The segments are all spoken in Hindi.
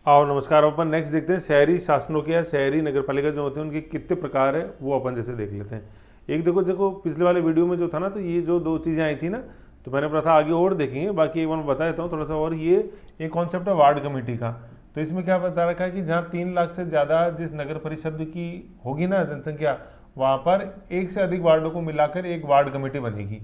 आओ नमस्कार। अपन नेक्स्ट देखते हैं शहरी शासनों के या शहरी नगर पालिका जो होते हैं उनके कितने प्रकार है, वो अपन जैसे देख लेते हैं। एक देखो देखो पिछले वाले वीडियो में जो था ना, तो ये जो दो चीज़ें आई थी ना, तो मैंने पता था आगे और देखेंगे, बाकी एक बार मैं बता देता हूँ थोड़ा सा। और ये एक कॉन्सेप्ट है वार्ड कमेटी का। तो इसमें क्या बता रखा है कि जहाँ 3 लाख से ज़्यादा जिस नगर परिषद की होगी ना जनसंख्या, वहाँ पर एक से अधिक वार्डों को मिलाकर एक वार्ड कमेटी बनेगी।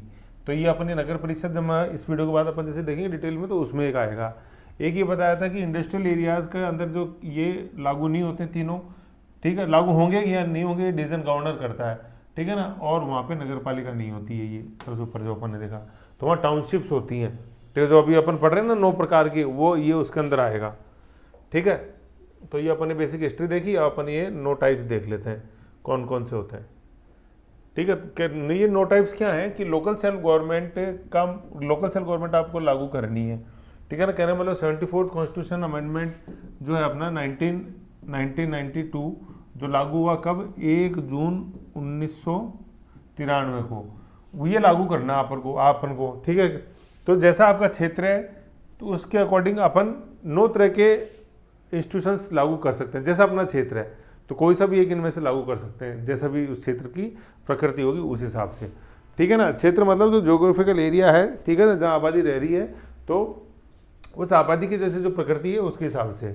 तो ये अपने नगर परिषद जब मैं इस वीडियो के बाद अपन जैसे देखेंगे डिटेल में, तो उसमें एक आएगा। एक ये बताया था कि इंडस्ट्रियल एरियाज के अंदर जो ये लागू नहीं होते तीनों, ठीक है, लागू होंगे या नहीं होंगे डिसीजन गवर्नर करता है, ठीक है ना। और वहाँ पे नगर पालिका नहीं होती है, ये सबसे ऊपर जो अपन ने देखा। तो वहाँ टाउनशिप्स होती हैं, ठीक है, जो अभी अपन पढ़ रहे हैं ना 9 प्रकार की, वो ये उसके अंदर आएगा, ठीक है। तो ये अपन ने बेसिक हिस्ट्री देखी, अब अपन ये 9 टाइप्स देख लेते हैं कौन कौन से होते हैं, ठीक है। ये 9 टाइप्स क्या है कि लोकल सेल्फ गवर्नमेंट का, लोकल सेल्फ गवर्नमेंट आपको लागू करनी है, ठीक है ना। कहने मतलब 74th कॉन्स्टिट्यूशन अमेंडमेंट जो है अपना 1992 जो लागू हुआ कब, 1 जून 1993 को, वो ये लागू करना आपन को, ठीक है। तो जैसा आपका क्षेत्र है तो उसके अकॉर्डिंग अपन 9 तरह के इंस्टीट्यूशंस लागू कर सकते हैं, जैसा अपना क्षेत्र है। तो कोई सा भी एक इनमें से लागू कर सकते हैं, जैसा भी उस क्षेत्र की प्रकृति होगी उस हिसाब से, ठीक है ना। क्षेत्र मतलब जो ज्योग्राफिकल एरिया है, ठीक है ना, जहाँ आबादी रह रही है, तो उस आबादी की जैसे जो प्रकृति है उसके हिसाब से,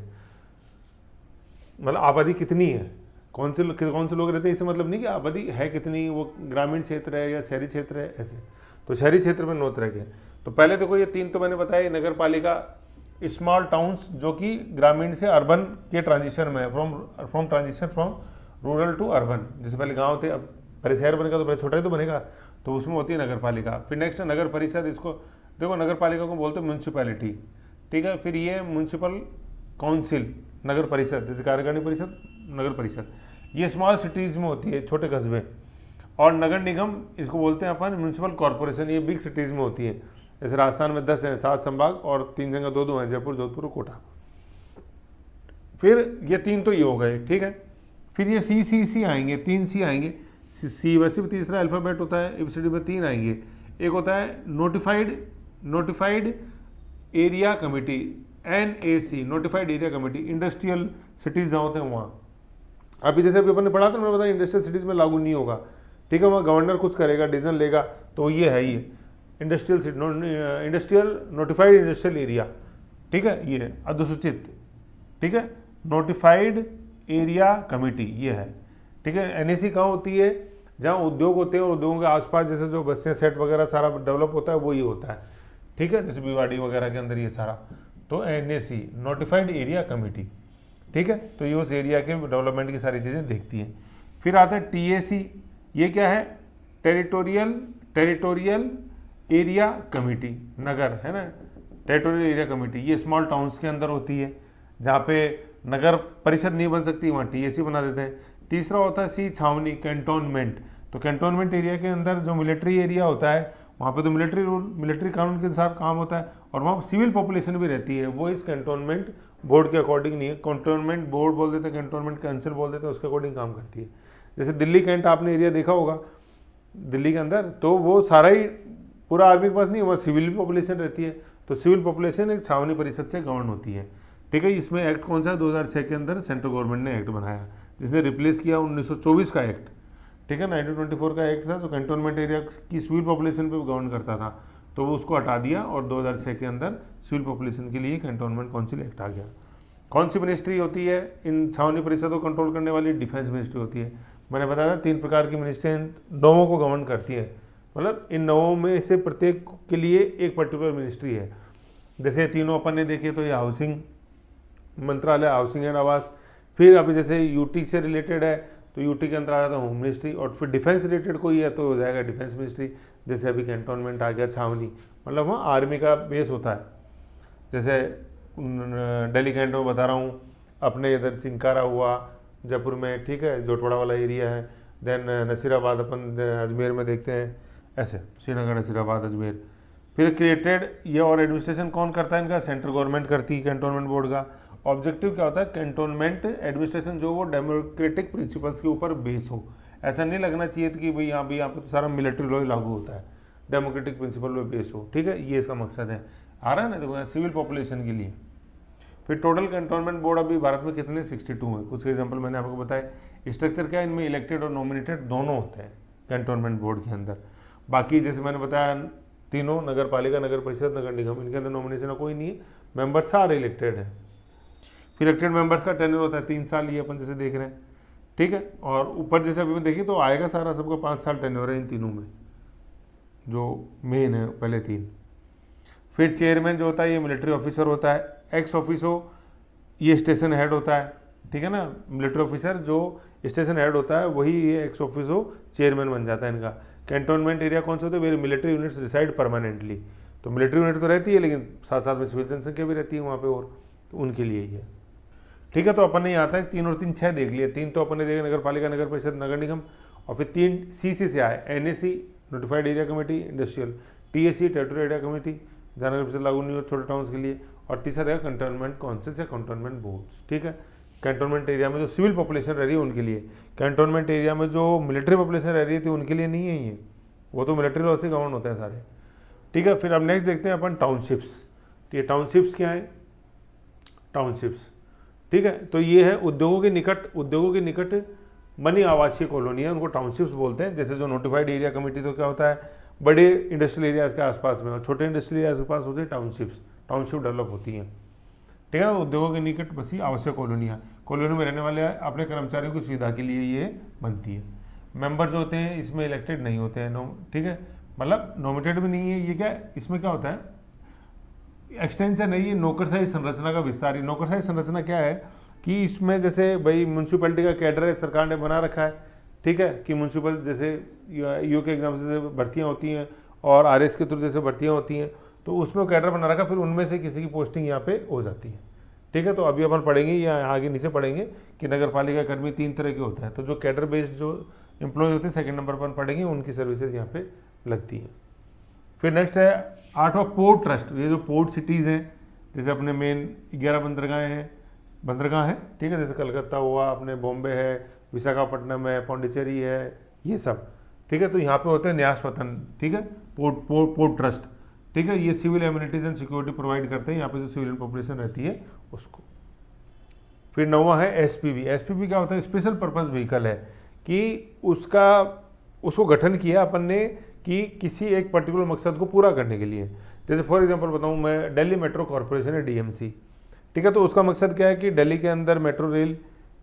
मतलब आबादी कितनी है, कौन से लोग रहते हैं, इससे मतलब नहीं कि आबादी है कितनी, वो ग्रामीण क्षेत्र है या शहरी क्षेत्र है, ऐसे। तो शहरी क्षेत्र में 9 तरह के। तो पहले देखो ये 3 तो मैंने बताया, नगर पालिका स्मॉल टाउन्स जो कि ग्रामीण से अर्बन के ट्रांजिशन में, from transition from rural to urban. जैसे पहले गांव थे, अब पहले शहर बनेगा तो पहले छोटा ही तो बनेगा, तो उसमें होती है नगर पालिका। फिर नेक्स्ट नगर परिषद, इसको देखो नगर पालिका को बोलते हैं म्यूनसिपैलिटी, ठीक है। फिर ये म्यूनसिपल काउंसिल नगर परिषद, जैसे कार्यकारिणी परिषद, नगर परिषद, ये स्मॉल सिटीज़ में होती है, छोटे कस्बे। और नगर निगम इसको बोलते हैं अपन म्यूनसिपल कॉरपोरेशन, ये बिग सिटीज़ में होती है। जैसे राजस्थान में 10 हैं, 7 संभाग, और 3 जगह 2-2 हैं, जयपुर, जोधपुर और कोटा। फिर ये 3 तो ये हो गए, ठीक है। फिर ये सी आएंगे, 3 सी आएंगे। सी वैसे भी तीसरा अल्फ़ाबेट होता है, एबीसीडी में 3 आएंगे। एक होता है notified area committee, NAC, notified area committee. Industrial cities जहाँ होते हैं वहाँ, अभी जैसे अभी अपन ने पढ़ा था, मैंने बताया इंडस्ट्रियल सिटीज़ में लागू नहीं होगा, ठीक है। वहाँ गवर्नर कुछ करेगा, डिसीजन लेगा, तो ये है ये इंडस्ट्रियल नोटिफाइड इंडस्ट्रियल एरिया, ठीक है, ये अधिसूचित, ठीक है, नोटिफाइड एरिया कमेटी ये है, ठीक है। NAC कहाँ होती है, जहाँ उद्योग होते हैं और उद्योगों के आसपास जैसे जो बस्तियाँ सेट वगैरह सारा डेवलप होता है, वो ये होता है, ठीक है, जैसे भिवाड़ी वगैरह के अंदर ये सारा। तो NAC नोटिफाइड एरिया कमेटी, ठीक है। तो ये उस एरिया के डेवलपमेंट की सारी चीज़ें देखती है। फिर आता है TAC, ये क्या है, टेरिटोरियल एरिया कमेटी, नगर है ना, टेरिटोरियल एरिया कमेटी, ये स्मॉल टाउन्स के अंदर होती है, जहाँ पे नगर परिषद नहीं बन सकती, वहाँ TAC बना देते हैं। तीसरा होता है C, छावनी, कैंटोनमेंट। तो कैंटोनमेंट एरिया के अंदर जो मिलिट्री एरिया होता है, वहाँ पे तो मिलिट्री कानून के अनुसार काम होता है, और वहाँ सिविल पॉपुलेशन भी रहती है, वो इस कैंटोनमेंट बोर्ड के अकॉर्डिंग नहीं है। कैंटोनमेंट बोर्ड बोल देते हैं, कैंटोनमेंट काउंसिल बोल देते हैं, उसके अकॉर्डिंग काम करती है। जैसे दिल्ली कैंट आपने एरिया देखा होगा दिल्ली के अंदर, तो वो सारा ही पूरा आर्मी के पास नहीं, वहाँ सिविल पॉपुलेशन रहती है। तो सिविल पॉपुलेशन एक छावनी परिषद से गवर्न होती है, ठीक है। इसमें एक्ट कौन सा है, 2006 के अंदर सेंट्रल गवर्नमेंट ने एक्ट बनाया, जिसने रिप्लेस किया 1924 का एक्ट, ठीक है। 1924 का एक्ट था जो कैंटोनमेंट एरिया की सिविल पॉपुलेशन पे गवर्न करता था, तो वो उसको हटा दिया, और 2006 के अंदर सिविल पॉपुलेशन के लिए कैंटोनमेंट काउंसिल एक्ट आ गया। कौन सी मिनिस्ट्री होती है इन छावनी परिषदों को कंट्रोल करने वाली, डिफेंस मिनिस्ट्री होती है। मैंने बताया था 3 प्रकार की मिनिस्ट्री नौों को गवर्न करती है, मतलब इन नौों में से प्रत्येक के लिए एक पर्टिकुलर मिनिस्ट्री है। जैसे तीनों अपन ने देखे, तो ये हाउसिंग मंत्रालय, हाउसिंग एंड आवास। फिर अभी जैसे यूटी से रिलेटेड है, तो यूटी के अंदर आ जाता है होम मिनिस्ट्री। और फिर डिफेंस रिलेटेड कोई है तो हो जाएगा डिफेंस मिनिस्ट्री, जैसे अभी कैंटोनमेंट आ गया, छावनी, मतलब वहाँ आर्मी का बेस होता है। जैसे दिल्ली कैंट में बता रहा हूँ, अपने इधर चिंकारा हुआ जयपुर में, ठीक है, जोटवाड़ा वाला एरिया है। देन नसीराबाद अपन अजमेर में देखते हैं, ऐसे श्रीनगर, नसीराबाद, अजमेर। फिर क्रिएटेड ये और एडमिनिस्ट्रेशन कौन करता है इनका, सेंट्रल गवर्नमेंट करती है कैंटोनमेंट बोर्ड का। ऑब्जेक्टिव क्या होता है, कैंटोनमेंट एडमिनिस्ट्रेशन जो वो डेमोक्रेटिक प्रिंसिपल्स के ऊपर बेस हो। ऐसा नहीं लगना चाहिए कि भाई यहाँ पे तो सारा मिलिट्री लॉ लागू होता है, डेमोक्रेटिक प्रिंसिपल पे बेस हो, ठीक है, ये इसका मकसद है। आ रहा है ना, देखो सिविल पॉपुलेशन के लिए। फिर टोटल कैंटोनमेंट बोर्ड अभी भारत में कितने 62 हैं। कुछ एग्जांपल मैंने आपको बताया। स्ट्रक्चर क्या है, इनमें इलेक्टेड और नॉमिनेटेड दोनों होते हैं कैंटोनमेंट बोर्ड के अंदर। बाकी जैसे मैंने बताया तीनों नगर पालिका, नगर परिषद, नगर निगम, इनके अंदर नॉमिनेशन कोई नहीं है, मेंबर सारे इलेक्टेड हैं। फिर इलेक्टेड मेंबर्स का टेन्योर होता है 3 साल, ये अपन जैसे देख रहे हैं, ठीक है। और ऊपर जैसे अभी देखिए तो आएगा सारा सबका 5 साल टेन्योर है इन तीनों में, जो मेन है पहले 3। फिर चेयरमैन जो होता है ये मिलिट्री ऑफिसर होता है, एक्स ऑफिसो ये स्टेशन हेड होता है, ठीक है ना। मिलिट्री ऑफिसर जो स्टेशन हेड होता है वही ये एक्स ऑफिसो चेयरमैन बन जाता है इनका। कैंटोनमेंट एरिया कौन से होते हैं, very military units reside permanently. तो मिलिट्री यूनिट तो रहती है लेकिन साथ साथ में सिविल जनसंख्या भी रहती है वहाँ पे, और तो उनके लिए ही है, ठीक है। तो अपन ने यहाँ तक 3 और 3 6 देख लिए। 3 तो अपन ने देखे नगर पालिका, नगर परिषद, नगर निगम। और फिर 3 सीसी से आए, NAC notified area committee industrial, TAC territorial area committee जहाँ नगर परिषद लागू नहीं हो छोटे टाउन्स के लिए, और तीसरा रहेगा कंटोनमेंट काउंसिल्स या कंटोनमेंट बोर्ड्स, ठीक है। कैंटोनमेंट एरिया में जो सिविल पॉपुलेशन रह रही है उनके लिए, कैंटोनमेंट एरिया में जो मिलिट्री पॉपुलेशन रह रही थी उनके लिए नहीं है ये, वो तो मिलिट्री लॉ से गवर्न होते हैं सारे, ठीक है। फिर अब नेक्स्ट देखते हैं अपन टाउनशिप्स। तो ये टाउनशिप्स क्या है, टाउनशिप्स, ठीक है। तो ये है उद्योगों के निकट बनी आवासीय कॉलोनी है, उनको टाउनशिप्स बोलते हैं। जैसे जो नोटिफाइड एरिया कमेटी तो क्या होता है, बड़े इंडस्ट्रियल एरियाज के आसपास में, और छोटे इंडस्ट्रियल एरियाज के पास होते हैं टाउनशिप्स। टाउनशिप डेवलप होती हैं, ठीक है। उद्योगों के निकट बसी आवासीय कॉलोनियाँ, कॉलोनी में रहने वाले अपने कर्मचारियों की सुविधा के लिए ये बनती है। मेंबर जो होते हैं इसमें इलेक्टेड नहीं होते हैं, ठीक है, मतलब नॉमिनेटेड भी नहीं है। ये क्या, इसमें क्या होता है, एक्सटेंशन है ये नौकरशाही संरचना का विस्तार। नौकरशाही संरचना क्या है कि इसमें जैसे भाई म्यूनसिपैलिटी का कैडर है, सरकार ने बना रखा है, ठीक है, कि म्यूनसिपल जैसे यू के एग्जाम से भर्तियाँ होती हैं और आरएस के थ्रू जैसे भर्तियाँ होती हैं, तो उसमें कैडर बना रखा, फिर उनमें से किसी की पोस्टिंग यहाँ पे हो जाती है, ठीक है। तो अभी अपन पढ़ेंगे या आगे नीचे पढ़ेंगे कि नगर पालिका कर्मी 3 तरह के होते हैं। तो जो कैडर बेस्ड जो एम्प्लॉय होते हैं सेकंड नंबर पर पढ़ेंगे, उनकी सर्विसेज यहाँ पे लगती हैं। फिर नेक्स्ट है 8वां पोर्ट ट्रस्ट। ये जो पोर्ट सिटीज़ हैं, जैसे अपने मेन 11 बंदरगाह हैं, ठीक है, जैसे कलकत्ता हुआ, अपने बॉम्बे है, विशाखापट्टनम है, पौंडीचेरी है, ये सब, ठीक है। तो यहाँ पे होते हैं न्यास पतन, ठीक है, पोर्ट ट्रस्ट, ठीक है। ये civil amenities and security provide करते हैं यहाँ पे जो सिविलियन पॉपुलेशन रहती है उसको। फिर 9वां है एसपीवी। एसपीवी क्या होता है, स्पेशल पर्पस व्हीकल है, कि उसको गठन किया अपन ने कि किसी एक पर्टिकुलर मकसद को पूरा करने के लिए। जैसे फॉर एग्जांपल बताऊं मैं, दिल्ली मेट्रो कॉरपोरेशन है डीएमसी, ठीक है। तो उसका मकसद क्या है कि दिल्ली के अंदर मेट्रो रेल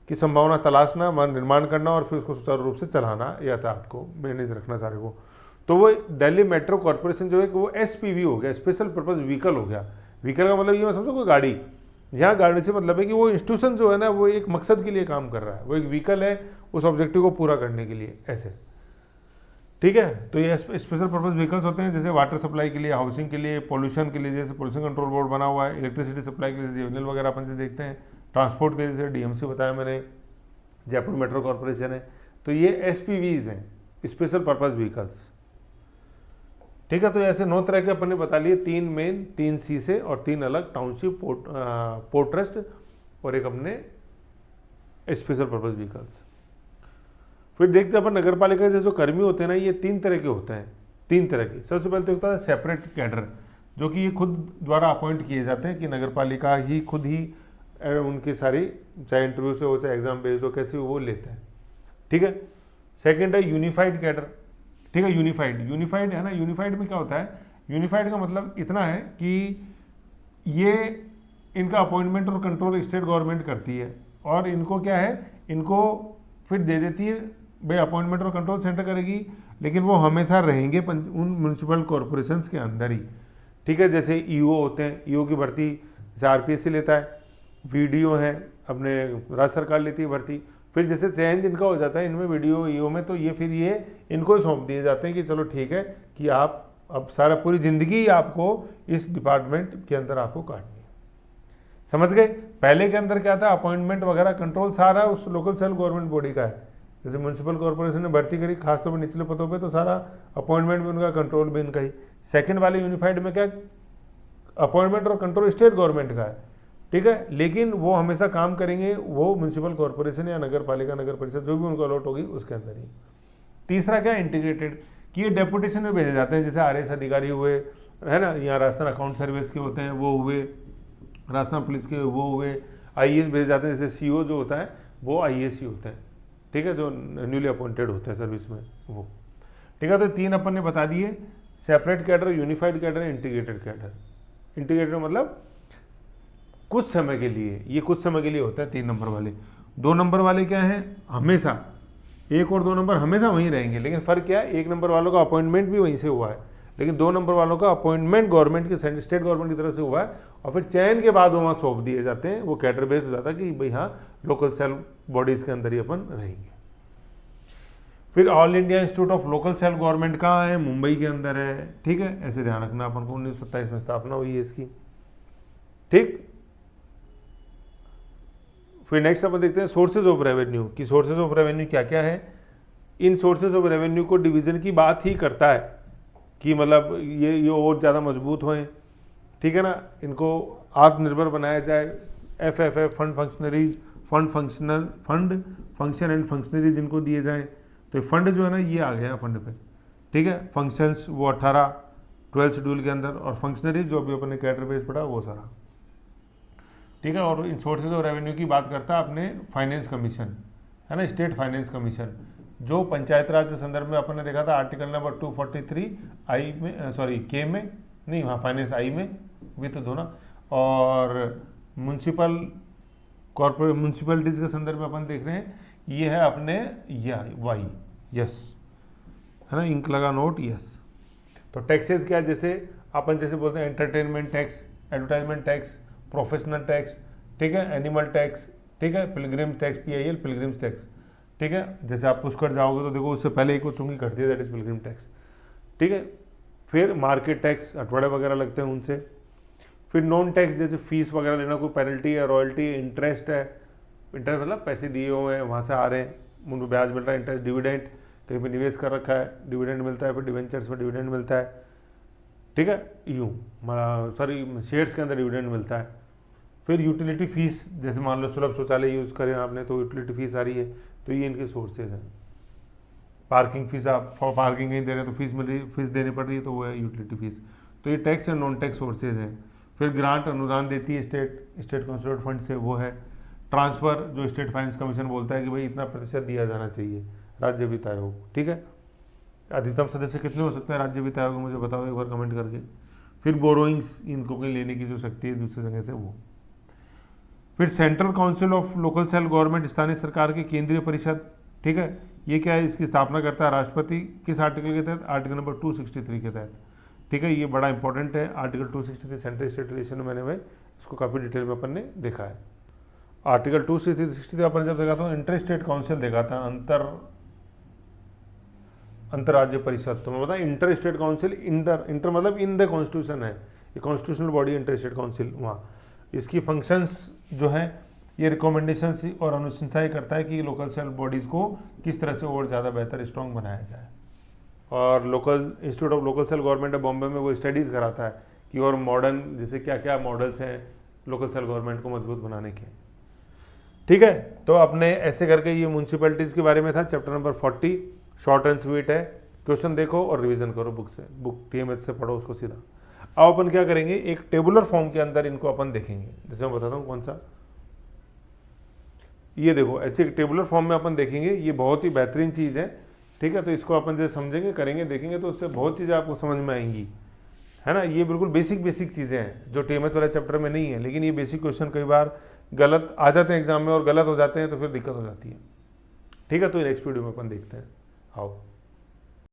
की संभावना तलाशना, निर्माण करना और फिर उसको सुचारू रूप से चलाना, यातायात को मैनेज रखना सारे को। तो वो दिल्ली मेट्रो कॉरपोरेशन जो है वो एसपीवी हो गया, स्पेशल पर्पस व्हीकल हो गया। व्हीकल का मतलब ये मैं समझो कोई गाड़ी, यहाँ गाड़ी से मतलब है कि वो इंस्टीट्यूशन जो है ना वो एक मकसद के लिए काम कर रहा है, वो एक व्हीकल है उस ऑब्जेक्टिव को पूरा करने के लिए, ऐसे, ठीक है। तो ये स्पेशल पर्पस व्हीकल्स होते हैं, जैसे वाटर सप्लाई के लिए, हाउसिंग के लिए, पोल्यूशन के लिए जैसे पोल्यूशन कंट्रोल बोर्ड बना हुआ है, इलेक्ट्रिसिटी सप्लाई के लिए जेवनल वगैरह अपन से देखते हैं, ट्रांसपोर्ट के लिए जैसे डीएमसी बताया मैंने, जयपुर मेट्रो कॉरपोरेशन है। तो ये एसपीवीज हैं, स्पेशल पर्पस व्हीकल्स, ठीक है। तो ऐसे 9 तरह के अपन ने बता लिए, 3 मेन, 3 सी से और 3 अलग, टाउनशिप, पोर्ट ट्रस्ट और एक अपने स्पेशल पर्पस व्हीकल्स। फिर देखते हैं अपन नगर पालिका के जो कर्मी होते हैं ना, ये 3 तरह के होते हैं, 3 तरह के। सबसे पहले तो होता है सेपरेट कैडर, जो कि ये खुद द्वारा अपॉइंट किए जाते हैं, कि नगर पालिका ही खुद ही उनकी सारी, चाहे इंटरव्यू से हो चाहे एग्जाम बेस्ड हो, कैसे वो लेते हैं, ठीक है। सेकेंड है यूनिफाइड कैडर, ठीक है। यूनिफाइड है ना, यूनिफाइड में क्या होता है, यूनिफाइड का मतलब इतना है कि ये इनका अपॉइंटमेंट और कंट्रोल स्टेट गवर्नमेंट करती है, और इनको क्या है, इनको फिर दे देती है भाई, अपॉइंटमेंट और कंट्रोल सेंटर करेगी, लेकिन वो हमेशा रहेंगे उन म्यूनसिपल कॉरपोरेशंस के अंदर ही, ठीक है। जैसे ईओ होते हैं, ईओ की भर्ती जैसे आरपीएससी लेता है, वीडीओ है अपने राज्य सरकार लेती है भर्ती। फिर जैसे चयन जिनका हो जाता है इनमें वीडियो ईओ में, तो ये फिर ये इनको ही सौंप दिए जाते हैं कि चलो ठीक है कि आप अब सारा पूरी ज़िंदगी आपको इस डिपार्टमेंट के अंदर आपको काटनी है, समझ गए। पहले के अंदर क्या था, अपॉइंटमेंट वगैरह कंट्रोल सारा उस लोकल सेल्फ गवर्नमेंट बॉडी का है। जैसे म्यूनसिपल कॉर्पोरेशन ने भर्ती करी खासतौर पर निचले पदों पे, तो सारा अपॉइंटमेंट भी उनका, कंट्रोल भी इनका ही। सेकंड वाले यूनिफाइड में क्या, अपॉइंटमेंट और कंट्रोल स्टेट गवर्नमेंट का है, ठीक है, लेकिन वो हमेशा काम करेंगे वो म्यूनसिपल कॉर्पोरेशन या नगर पालिका, नगर परिषद जो भी उनको अलॉट होगी उसके अंदर ही। तीसरा क्या, इंटीग्रेटेड, कि ये डेपुटेशन में भेजे जाते हैं, जैसे आरएस अधिकारी हुए, है ना, यहाँ राजस्थान अकाउंट सर्विस के होते हैं वो हुए, राजस्थान पुलिस के वो हुए, आईएएस भेजे जाते हैं, जैसे सीओ जो होता है वो आईएएस ही होता है, ठीक है, जो न्यूली अपॉइंटेड होता है सर्विस में वो। ठीक है, तो 3 अपन ने बता दिए, separate cadre, unified cadre, integrated cadre. Integrated मतलब कुछ समय के लिए, ये कुछ समय के लिए होता है 3 नंबर वाले। 2 नंबर वाले क्या है, हमेशा 1 और 2 नंबर हमेशा वहीं रहेंगे, लेकिन फर्क क्या है, 1 नंबर वालों का अपॉइंटमेंट भी वहीं से हुआ है, लेकिन 2 नंबर वालों का अपॉइंटमेंट गवर्नमेंट के स्टेट गवर्नमेंट की तरफ से हुआ है, और फिर चयन के बाद वो वहाँ सौंप दिए जाते हैं, वो कैडर बेस्ड हो जाता है कि भाई हाँ लोकल सेल बॉडीज के अंदर ही अपन रहेंगे। फिर all India institute of local self government कहाँ है, मुंबई के अंदर है, ठीक है, ऐसे ध्यान रखना, अपन को 1927 में स्थापना हुई है इसकी, ठीक। फिर नेक्स्ट अपन देखते हैं सोर्सेज ऑफ रेवेन्यू, कि सोर्सेज ऑफ रेवेन्यू क्या क्या है। इन सोर्सेज ऑफ रेवेन्यू को डिवीजन की बात ही करता है कि मतलब ये और ज़्यादा मजबूत हों, ठीक है ना, इनको आत्मनिर्भर बनाया जाए। FFF fund functionaries, fund function and functionaries इनको दिए जाएँ। तो फंड जो है ना ये आ गया फंड पे, ठीक है, फंक्शंस वो 18 12 शेड्यूल के अंदर, और फंक्शनरीज जो अभी अपने कैडर बेस पढ़ा वो सारा, ठीक है। और इन सोर्सेज ऑफ रेवेन्यू की बात करता है अपने फाइनेंस कमीशन, है ना, स्टेट फाइनेंस कमीशन, जो पंचायत राज के संदर्भ में अपन ने देखा था आर्टिकल नंबर 243 आई में, सॉरी के में नहीं, हाँ फाइनेंस आई में वित्त दो ना, और म्यूनसिपलिटीज के संदर्भ में अपन देख रहे हैं ये है अपने वाई, यस, है ना, इंक लगा नोट, यस। तो टैक्सेस क्या, जैसे अपन जैसे बोलते हैं entertainment tax, advertisement tax, professional tax, ठीक है, एनिमल टैक्स, ठीक है, Pilgrim tax, PIL pilgrims tax, ठीक है, जैसे आप पुष्कर जाओगे तो देखो उससे पहले एक वो चुंगी कटती है, दैट इज पिलग्रिम टैक्स, ठीक है। फिर मार्केट टैक्स, अठवाड़े वगैरह लगते हैं उनसे। फिर नॉन टैक्स जैसे फीस वगैरह लेना, कोई पेनल्टी है, रॉयल्टी, इंटरेस्ट है, इंटरेस्ट मतलब पैसे दिए हुए हैं वहाँ से आ रहे हैं, उनको ब्याज मिल रहा है, इंटरेस्ट, डिविडेंड कहीं पर निवेश कर रखा है, डिविडेंड मिलता है, फिर डिवेंचर्स में डिविडेंड मिलता है, ठीक है, यूँ सॉरी शेयर्स के अंदर डिविडेंड मिलता है। फिर यूटिलिटी फीस, जैसे मान लो सुलभ शौचालय यूज़ करें आपने तो यूटिलिटी फीस आ रही है, तो ये इनके सोर्सेज हैं। पार्किंग फीस, आप पार्किंग नहीं दे रहे तो फीस मिल रही, फीस देनी पड़ रही है, तो वो है यूटिलिटी फीस। तो ये tax and non tax sources हैं। फिर ग्रांट, अनुदान देती है स्टेट कंस्टिट्यूट फंड से, वो है। ट्रांसफ़र, जो स्टेट फाइनेंस कमीशन बोलता है कि भाई इतना प्रतिशत दिया जाना चाहिए राज्य वित्त आयोग, ठीक है। अधिकतम सदस्य कितने हो सकते हैं राज्य वित्त आयोग, मुझे बताओ एक बार कमेंट करके। फिर बोरोइंग्स, इनको कहीं लेने की जो शक्ति है दूसरी जगह से, वो। फिर central council of local self government, स्थानीय सरकार की केंद्रीय परिषद, ठीक है, ये क्या है, इसकी स्थापना करता है राष्ट्रपति, किस आर्टिकल के तहत, आर्टिकल नंबर 263 के तहत, ठीक है, ये बड़ा इंपॉर्टेंट है आर्टिकल 263 सेंट्रल स्टेट रिलेशन मैंने में इसको काफ़ी डिटेल में अपन ने देखा है। आर्टिकल 263 अपन जब देखा था इंटर स्टेट काउंसिल देखा था, अंतर्राज्य परिषद, तो मैं बताऊँ इंटर स्टेट काउंसिल, इंटर मतलब इन द कॉन्स्टिट्यूशन है, ये constitutional body inter state council, वहाँ इसकी फंक्शंस जो है ये रिकमेंडेशंस और अनुशंसाएं करता है कि लोकल सेल्फ बॉडीज़ को किस तरह से और ज़्यादा बेहतर स्ट्रॉन्ग बनाया जाए। और local institute of local self government है बॉम्बे में, वो स्टडीज़ कराता है कि और मॉडर्न जैसे क्या क्या मॉडल्स हैं लोकल सेल्फ गवर्नमेंट को मजबूत बनाने के, ठीक है। तो आपने ऐसे करके ये म्यूनसिपैलिटीज़ के बारे में था, chapter number 40, short and sweet है। क्वेश्चन देखो और रिवीजन करो बुक से, बुक TMH से पढ़ो उसको सीधा। अब अपन क्या करेंगे, एक टेबुलर फॉर्म के अंदर इनको अपन देखेंगे, जैसे मैं बताता हूँ कौन सा, ये देखो ऐसे एक टेबुलर फॉर्म में अपन देखेंगे, ये बहुत ही बेहतरीन चीज़ है, ठीक है। तो इसको अपन जैसे समझेंगे, करेंगे, देखेंगे तो उससे बहुत चीज़ें आपको समझ में आएंगी, है ना। ये बिल्कुल बेसिक चीज़ें हैं जो TMH वाले चैप्टर में नहीं है, लेकिन ये बेसिक क्वेश्चन कई बार गलत आ जाते हैं एग्जाम में, और गलत हो जाते हैं तो फिर दिक्कत हो जाती है, ठीक है। तो नेक्स्ट वीडियो में अपन देखते हैं, आओ।